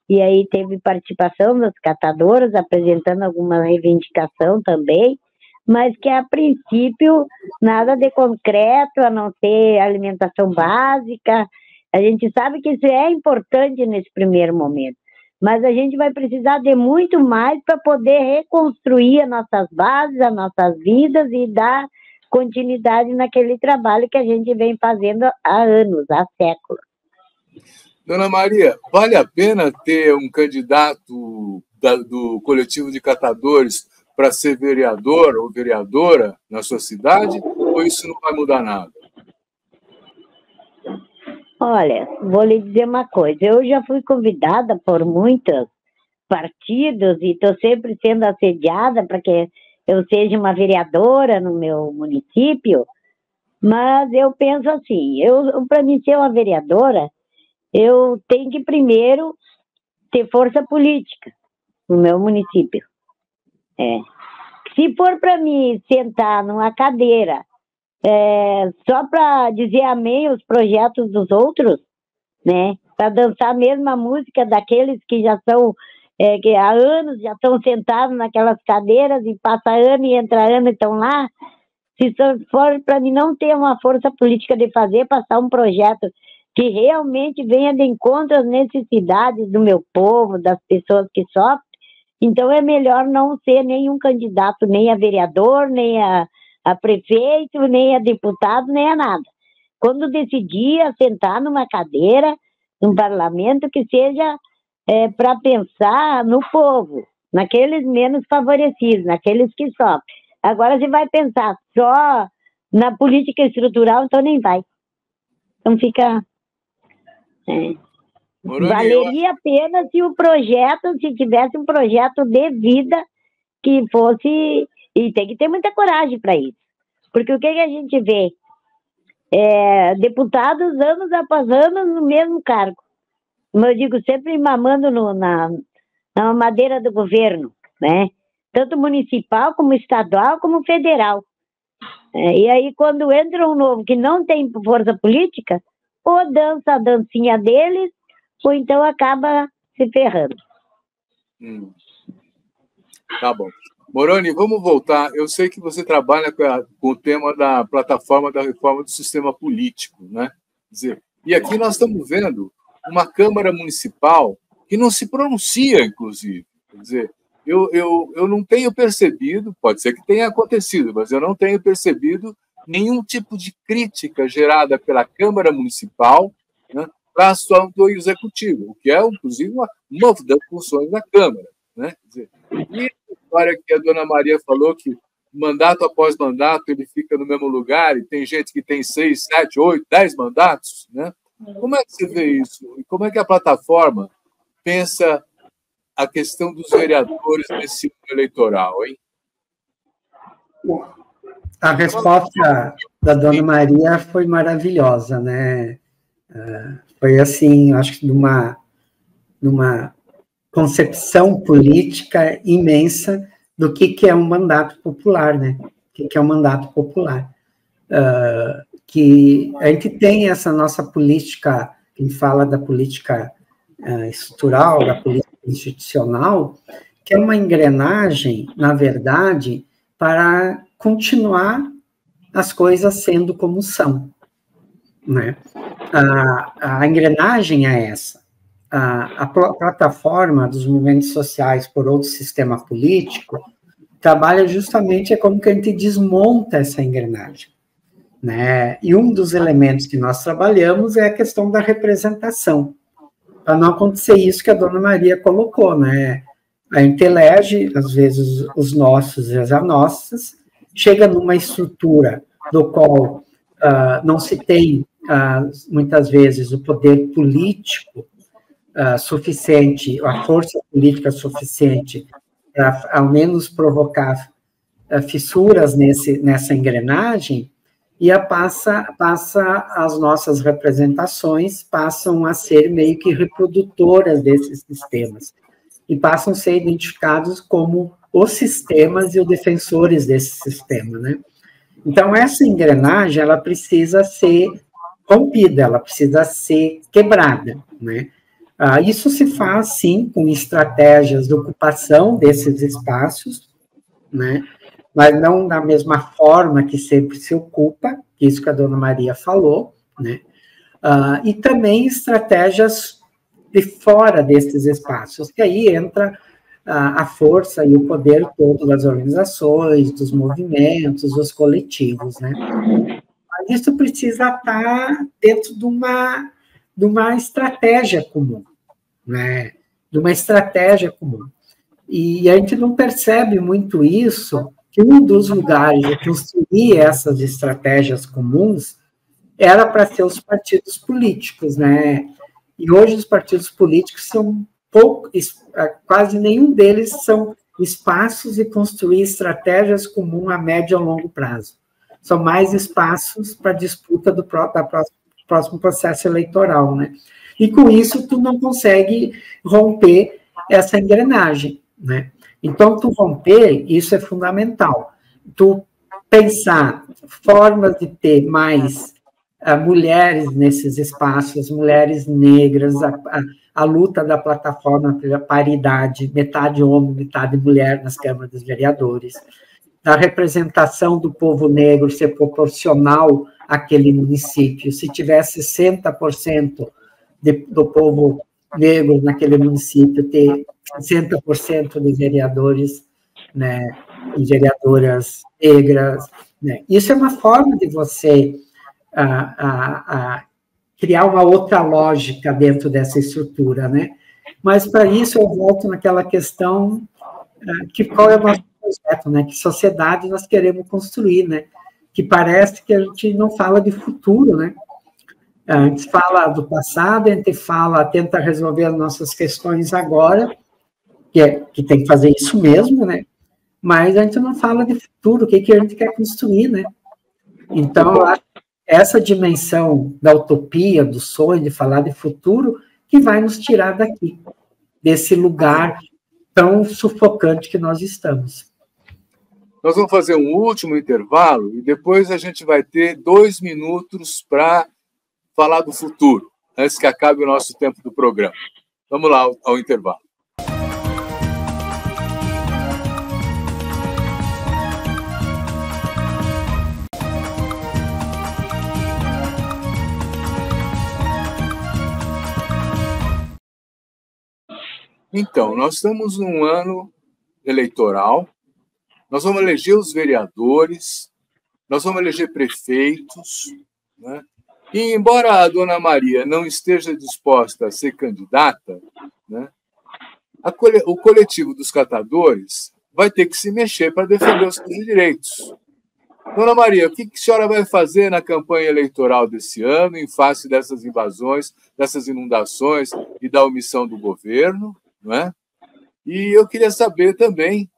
e aí teve participação das catadoras, apresentando alguma reivindicação também, mas que, a princípio, nada de concreto, a não ser alimentação básica. A gente sabe que isso é importante nesse primeiro momento, mas a gente vai precisar de muito mais para poder reconstruir as nossas bases, as nossas vidas e dar continuidade naquele trabalho que a gente vem fazendo há anos, há séculos. Dona Maria, vale a pena ter um candidato do coletivo de catadores para ser vereador ou vereadora na sua cidade, ou isso não vai mudar nada? Olha, vou lhe dizer uma coisa, eu já fui convidada por muitos partidos e estou sempre sendo assediada para que eu seja uma vereadora no meu município, mas eu penso assim, para mim ser uma vereadora, eu tenho que primeiro ter força política no meu município. Se for para mim sentar numa cadeira só para dizer amém aos projetos dos outros, né? Para dançar a mesma música daqueles que já são, que há anos já estão sentados naquelas cadeiras e passa ano e entra ano e estão lá. Se for para mim não ter uma força política de passar um projeto que realmente venha de encontro às necessidades do meu povo, das pessoas que sofrem, então é melhor não ser nenhum candidato, nem a vereador, nem a prefeito, nem a deputado, nem a nada. Quando decidir sentar numa cadeira, num parlamento, que seja para pensar no povo, naqueles menos favorecidos, naqueles que sofrem. Agora, se vai pensar só na política estrutural, então nem vai. Então fica... Valeria a pena se tivesse um projeto de vida que fosse... E tem que ter muita coragem para isso. Porque o que a gente vê? deputados anos após anos no mesmo cargo. Como eu digo, sempre mamando na madeira do governo, né? Tanto municipal, como estadual, como federal. E aí, quando entra um novo que não tem força política, ou dança a dancinha deles, ou então acaba se ferrando. Tá bom. Moroni, vamos voltar. Eu sei que você trabalha com o tema da plataforma da reforma do sistema político, né? Quer dizer, e aqui nós estamos vendo uma Câmara Municipal que não se pronuncia, inclusive. Quer dizer, eu não tenho percebido, pode ser que tenha acontecido, mas eu não tenho percebido nenhum tipo de crítica gerada pela Câmara Municipal, né, para a ação do Executivo, o que é, inclusive, uma das funções da Câmara. Né? Quer dizer, e a história que a dona Maria falou que mandato após mandato ele fica no mesmo lugar e tem gente que tem 6, 7, 8, 10 mandatos, né? Como é que você vê isso? E como é que a plataforma pensa a questão dos vereadores nesse ciclo eleitoral, hein? A resposta da dona Maria foi maravilhosa, né? Foi assim, acho que numa concepção política imensa do que é um mandato popular, né? O que é um mandato popular. Que a gente tem essa nossa política, quem fala da política estrutural, da política institucional, que é uma engrenagem, na verdade, para continuar as coisas sendo como são, né? A engrenagem é essa. A plataforma dos movimentos sociais por outro sistema político trabalha justamente como que a gente desmonta essa engrenagem, né? E um dos elementos que nós trabalhamos é a questão da representação, para não acontecer isso que a dona Maria colocou, né? A gente elege, às vezes, os nossos e as nossas, chega numa estrutura do qual não se tem, muitas vezes, o poder político suficiente, a força política suficiente para, ao menos, provocar fissuras nessa engrenagem, e as nossas representações passam a ser meio que reprodutoras desses sistemas, e passam a ser identificados como os sistemas e os defensores desse sistema, né? Então, essa engrenagem, ela precisa ser rompida, ela precisa ser quebrada, né? Isso se faz, sim, com estratégias de ocupação desses espaços, né? Mas não da mesma forma que sempre se ocupa, isso que a dona Maria falou, né? E também estratégias de fora desses espaços, que aí entra a força e o poder todo das organizações, dos movimentos, dos coletivos, né? Mas isso precisa estar dentro de uma estratégia comum, né? De uma estratégia comum. E a gente não percebe muito isso, que um dos lugares de construir essas estratégias comuns era para ser os partidos políticos, né? E hoje os partidos políticos são quase nenhum deles são espaços de construir estratégias comuns a médio e longo prazo. São mais espaços para disputa do próximo processo eleitoral, né? E com isso tu não consegue romper essa engrenagem, né? Então, tu romper, isso é fundamental. Tu pensar formas de ter mais mulheres nesses espaços, mulheres negras, a luta da plataforma pela paridade, metade homem, metade mulher nas câmaras dos vereadores, a representação do povo negro ser proporcional àquele município. Se tiver 60% do povo negro naquele município, ter 60% de vereadores, né, e vereadoras negras, né? Isso é uma forma de você criar uma outra lógica dentro dessa estrutura, né? Mas, para isso, eu volto naquela questão que qual é o nosso projeto, né? Que sociedade nós queremos construir, né? Que parece que a gente não fala de futuro, né? A gente fala do passado, a gente tenta resolver as nossas questões agora, que tem que fazer isso mesmo, né? Mas a gente não fala de futuro, o que a gente quer construir, né? Então, eu acho que essa dimensão da utopia, do sonho, de falar de futuro, que vai nos tirar daqui, desse lugar tão sufocante que nós estamos. Nós vamos fazer um último intervalo e depois a gente vai ter 2 minutos para falar do futuro, antes que acabe o nosso tempo do programa. Vamos lá ao intervalo. Então, nós estamos num ano eleitoral, nós vamos eleger os vereadores, nós vamos eleger prefeitos, né? E, embora a dona Maria não esteja disposta a ser candidata, né, o coletivo dos catadores vai ter que se mexer para defender os seus direitos. Dona Maria, o que a senhora vai fazer na campanha eleitoral desse ano, em face dessas invasões, dessas inundações e da omissão do governo? Não é? E eu queria saber também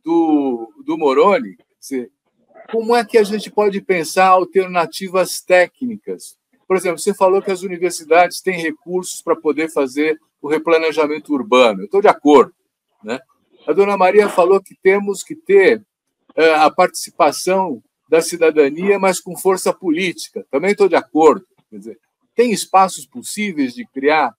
do Moroni, como é que a gente pode pensar alternativas técnicas? Por exemplo, você falou que as universidades têm recursos para poder fazer o replanejamento urbano. Eu estou de acordo, né? A dona Maria falou que temos que ter a participação da cidadania, mas com força política. Também estou de acordo. Quer dizer, tem espaços possíveis de criar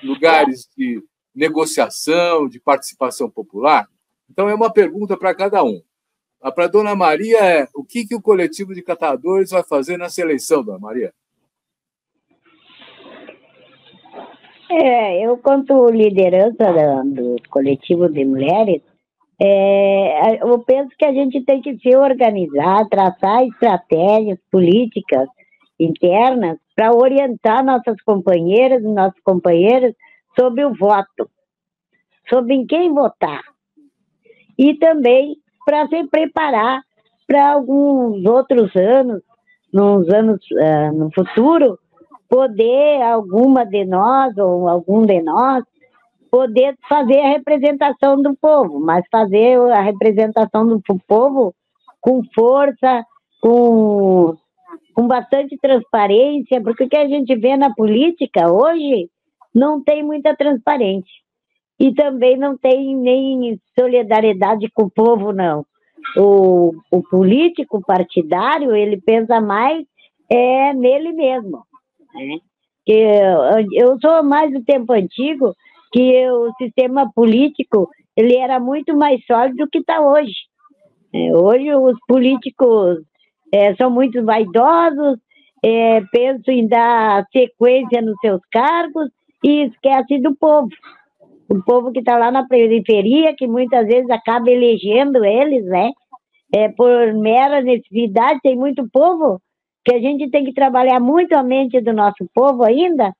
lugares de negociação, de participação popular? Então, é uma pergunta para cada um. Para a dona Maria, o que o coletivo de catadores vai fazer nessa eleição, dona Maria? Eu, quanto liderança do coletivo de mulheres, eu penso que a gente tem que se organizar, traçar estratégias políticas internas para orientar nossas companheiras e nossos companheiros sobre o voto, sobre em quem votar. E também para se preparar para alguns outros anos, no futuro, poder alguma de nós ou algum de nós poder fazer a representação do povo, mas fazer a representação do povo com força, com bastante transparência, porque o que a gente vê na política hoje não tem muita transparência. E também não tem nem solidariedade com o povo, não. O político partidário, ele pensa mais nele mesmo, né? Eu sou mais do tempo antigo, que o sistema político ele era muito mais sólido do que está hoje. Hoje os políticos são muito vaidosos, pensam em dar sequência nos seus cargos e esquecem do povo. O povo que está lá na periferia, que muitas vezes acaba elegendo eles, né? Por mera necessidade, tem muito povo que a gente tem que trabalhar muito a mente do nosso povo ainda,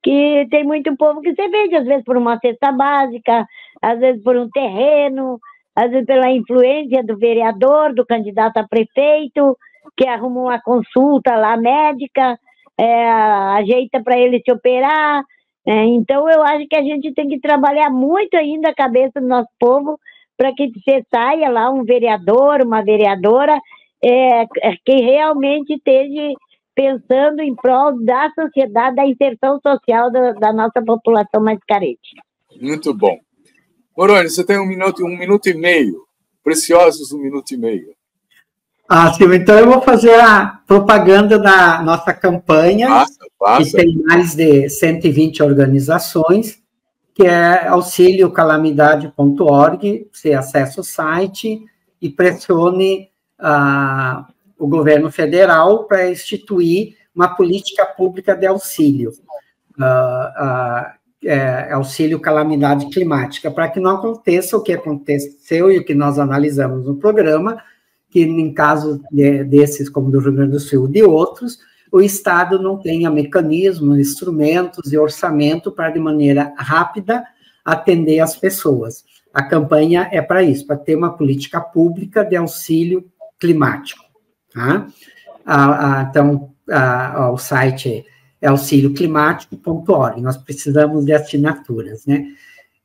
que tem muito povo que você vende, às vezes por uma cesta básica, às vezes por um terreno, às vezes pela influência do vereador, do candidato a prefeito, que arruma uma consulta lá médica, ajeita para ele se operar. Então, eu acho que a gente tem que trabalhar muito ainda a cabeça do nosso povo para que você saia lá um vereador, uma vereadora, que realmente esteja pensando em prol da sociedade, da inserção social da nossa população mais carente. Muito bom. Moroni, você tem um minuto e meio. Preciosos 1 minuto e meio. Silvio, então eu vou fazer a propaganda da nossa campanha, que tem mais de 120 organizações, que é auxiliocalamidade.org. Você acessa o site e pressione o governo federal para instituir uma política pública de auxílio, auxílio calamidade climática, para que não aconteça o que aconteceu e o que nós analisamos no programa, que em casos desses, como do Rio Grande do Sul e de outros, o Estado não tenha mecanismos, instrumentos e orçamento para, de maneira rápida, atender as pessoas. A campanha é para isso, para ter uma política pública de auxílio climático. Tá? Então, o site é auxilioclimático.org. Nós precisamos de assinaturas, né?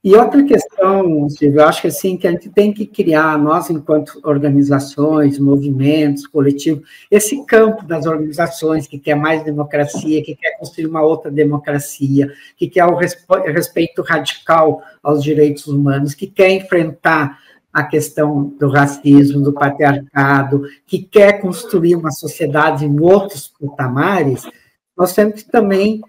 E outra questão, Silvio, eu acho que assim, que a gente tem que criar, nós enquanto organizações, movimentos, coletivos, esse campo das organizações que quer mais democracia, que quer construir uma outra democracia, que quer o respeito radical aos direitos humanos, que quer enfrentar a questão do racismo, do patriarcado, que quer construir uma sociedade em outros patamares, nós temos que também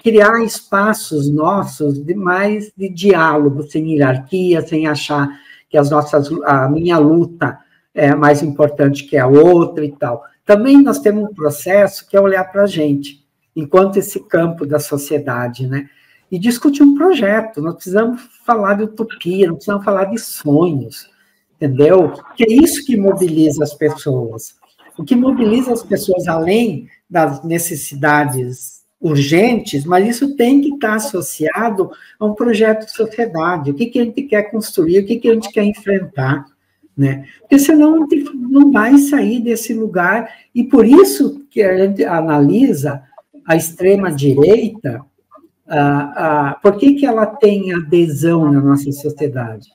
criar espaços nossos de mais de diálogo, sem hierarquia, sem achar que a minha luta é mais importante que a outra e tal. Também nós temos um processo que é olhar para a gente, enquanto esse campo da sociedade, né? E discutir um projeto. Nós precisamos falar de utopia, nós precisamos falar de sonhos, entendeu? Que é isso que mobiliza as pessoas. O que mobiliza as pessoas, além das necessidades urgentes, mas isso tem que estar associado a um projeto de sociedade. O que a gente quer construir, o que a gente quer enfrentar, né? Porque senão a gente não vai sair desse lugar, e por isso que a gente analisa a extrema-direita, por que ela tem adesão na nossa sociedade?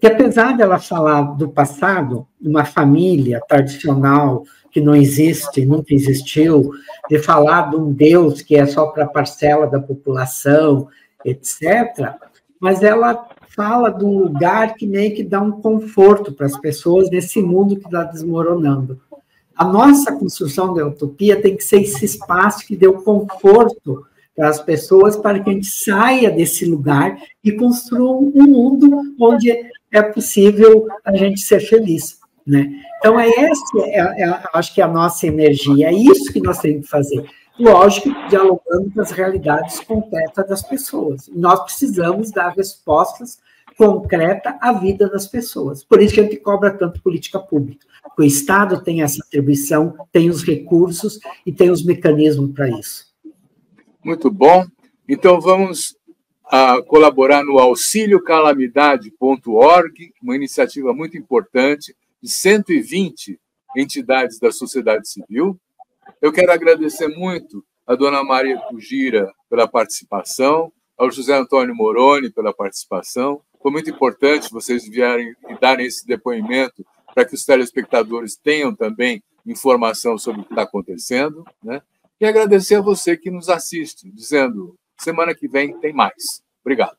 Que apesar dela falar do passado, uma família tradicional que não existe, nunca existiu, de falar de um Deus que é só para parcela da população, etc., mas ela fala de um lugar que meio que dá um conforto para as pessoas nesse mundo que está desmoronando. A nossa construção da utopia tem que ser esse espaço que dê o conforto para as pessoas, para que a gente saia desse lugar e construa um mundo onde é possível a gente ser feliz, né? Então, acho que é a nossa energia, é isso que nós temos que fazer. Lógico, dialogando com as realidades concretas das pessoas. Nós precisamos dar respostas concretas à vida das pessoas. Por isso que a gente cobra tanto política pública. O Estado tem essa atribuição, tem os recursos e tem os mecanismos para isso. Muito bom. Então, vamos colaborar no auxiliocalamidade.org, uma iniciativa muito importante de 120 entidades da sociedade civil. Eu quero agradecer muito a dona Maria Tugira pela participação, ao José Antônio Moroni pela participação. Foi muito importante vocês vierem e darem esse depoimento para que os telespectadores tenham também informação sobre o que está acontecendo, né? E agradecer a você que nos assiste, dizendo, semana que vem tem mais. Obrigado.